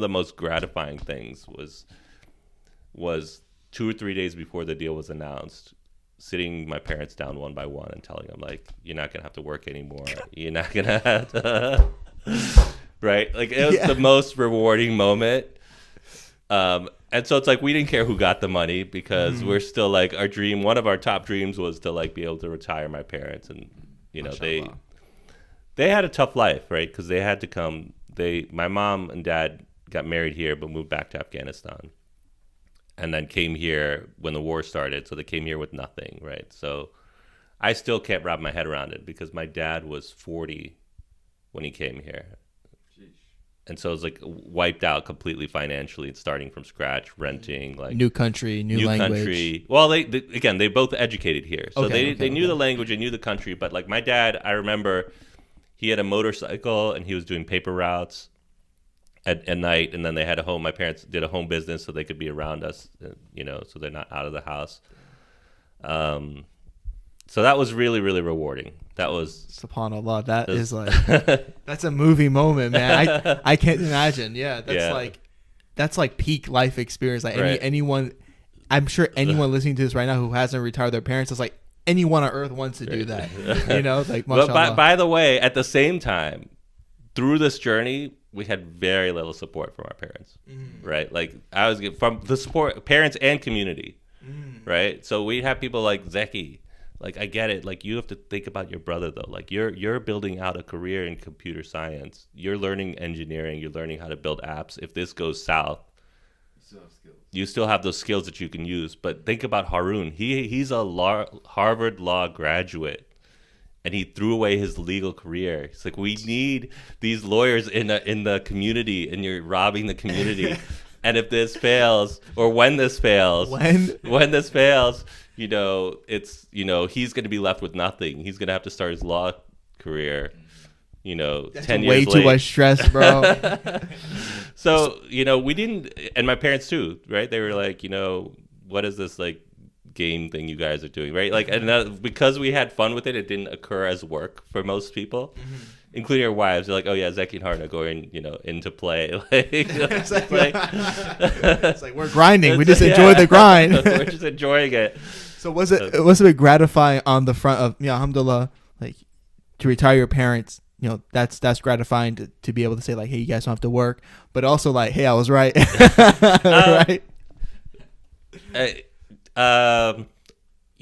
the most gratifying things was 2 or 3 days before the deal was announced, sitting my parents down one by one and telling them, like, you're not gonna have to work anymore. You're not gonna have to, right? Like, it was the most rewarding moment. And so it's like we didn't care who got the money because we're still like one of our top dreams was to like be able to retire my parents, and you know they had a tough life, right? Because they had to come. My mom and dad got married here but moved back to Afghanistan, and then came here when the war started. So they came here with nothing, right? So I still can't wrap my head around it because my dad was 40 when he came here. And so it was like wiped out completely financially and starting from scratch, renting, like new country, new language. Country. Well, they both educated here. So they knew the language, they knew the country. But like my dad, I remember he had a motorcycle and he was doing paper routes at night. And then they had a home. My parents did a home business so they could be around us, you know, so they're not out of the house. So that was really, really rewarding. That was SubhanAllah. That is like that's a movie moment, man. I can't imagine. Yeah, that's like peak life experience. Like anyone, I'm sure anyone listening to this right now who hasn't retired their parents is like anyone on earth wants to do that. You know, like mashallah. But by the way, at the same time, through this journey, we had very little support from our parents. Right? Like I was from the support, parents and community. Right? So we'd have people like Zeki. Like, I get it. Like, you have to think about your brother, though. Like, you're building out a career in computer science. You're learning engineering. You're learning how to build apps. If this goes south, you still have those skills that you can use. But think about Harun. He's a Harvard Law graduate, and he threw away his legal career. It's like, we need these lawyers in the community, and you're robbing the community. And if this fails, or when this fails, you know, it's, you know, he's going to be left with nothing. He's going to have to start his law career, you know, that's 10 years late. Way too much stress, bro. So, you know, we didn't, and my parents too, right? They were like, you know, what is this like game thing you guys are doing, right? Like, and because we had fun with it, it didn't occur as work for most people. Including our wives. They're like, oh yeah, Zeki and Harun are going, you know, into play. It's like we're grinding. We just enjoy the grind. We're just enjoying it. So was it a bit gratifying on the front of, you know, alhamdulillah, like to retire your parents, you know, that's gratifying to be able to say like, hey, you guys don't have to work, but also like, hey, I was right. Right.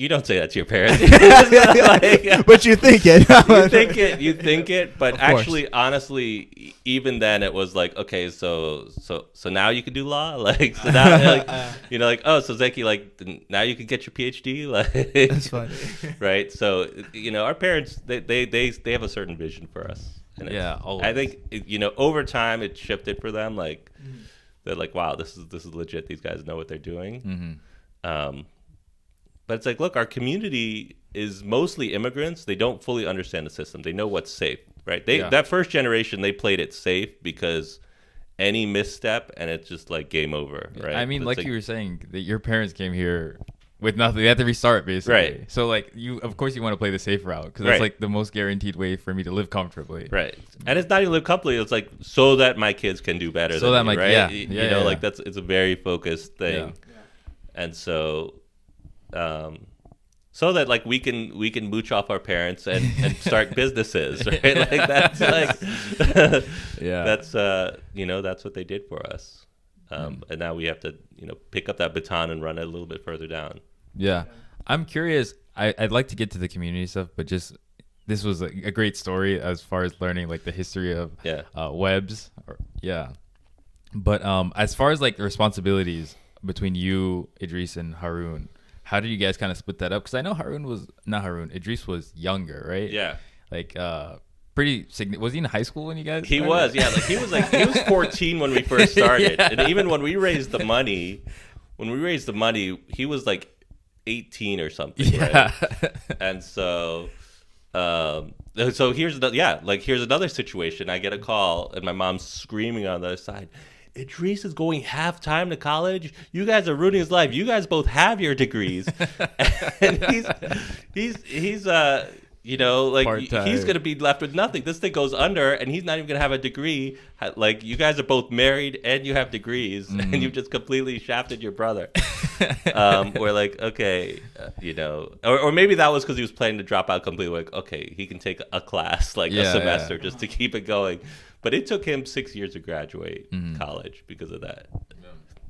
You don't say that to your parents. Like, but you think it. You think it. But actually, honestly, even then, it was like, okay, so now you can do law. Like, so now, like, you know, like, oh, so Zeki, like, now you can get your PhD. Like, that's funny, right? So, you know, our parents, they have a certain vision for us. And always. I think, you know, over time, it shifted for them. Like, they're like, wow, this is legit. These guys know what they're doing. But it's like, look, our community is mostly immigrants. They don't fully understand the system. They know what's safe, right? That first generation, they played it safe because any misstep and it's just like game over, right? I mean, like you were saying, that your parents came here with nothing. They had to restart, basically. Right. So, like, of course you want to play the safe route because that's like the most guaranteed way for me to live comfortably. Right. And it's not even live comfortably. It's like so that my kids can do better than me, right? You know, like it's a very focused thing. Yeah. And so... so that like we can mooch off our parents and start businesses, right? Like that's like that's you know, that's what they did for us, and now we have to, you know, pick up that baton and run it a little bit further down. I'm curious. I'd like to get to the community stuff, but just this was a great story as far as learning like the history of webs but as far as like the responsibilities between you, Idris, and Harun, how did you guys kind of split that up? Because I know Idris was younger, right? Yeah. Like, pretty significant. Was he in high school when you guys started? He was, yeah. Like he was 14 when we first started. And even when we raised the money, he was like 18 or something, right? And so here's another situation. I get a call and my mom's screaming on the other side, Idris is going half-time to college. You guys are ruining his life. You guys both have your degrees. And You know, like Part-time. he's gonna be left with nothing. This thing goes under, and he's not even gonna have a degree. Like you guys are both married and you have degrees, and you've just completely shafted your brother. Or like, okay, you know, or maybe that was because he was planning to drop out completely. Like, okay, he can take a class like a semester just to keep it going. But it took him 6 years to graduate college because of that.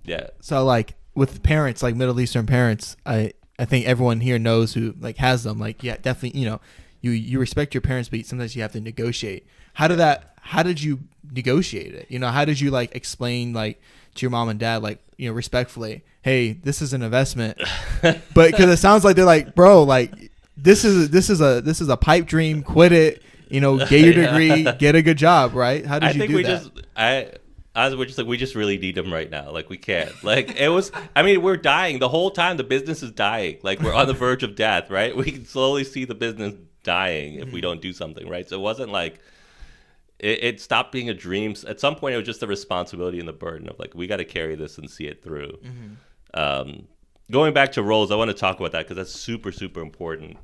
Yeah. So like with parents, like Middle Eastern parents, I think everyone here knows who like has them. Like, yeah, definitely, you know, you respect your parents, but sometimes you have to negotiate. How did you negotiate it? You know, how did you like explain like to your mom and dad, like, you know, respectfully, hey, this is an investment, but because it sounds like they're like, bro, like this is a pipe dream, quit it, you know, get your degree, get a good job, right? How did you do that? We're just like, we just really need them right now. Like, we can't. Like, it was, I mean, we're dying. The whole time the business is dying. Like, we're on the verge of death, right? We can slowly see the business dying if we don't do something, right? So it wasn't like, it stopped being a dream. At some point, it was just the responsibility and the burden of like, we got to carry this and see it through. Going back to roles, I want to talk about that because that's super, super important.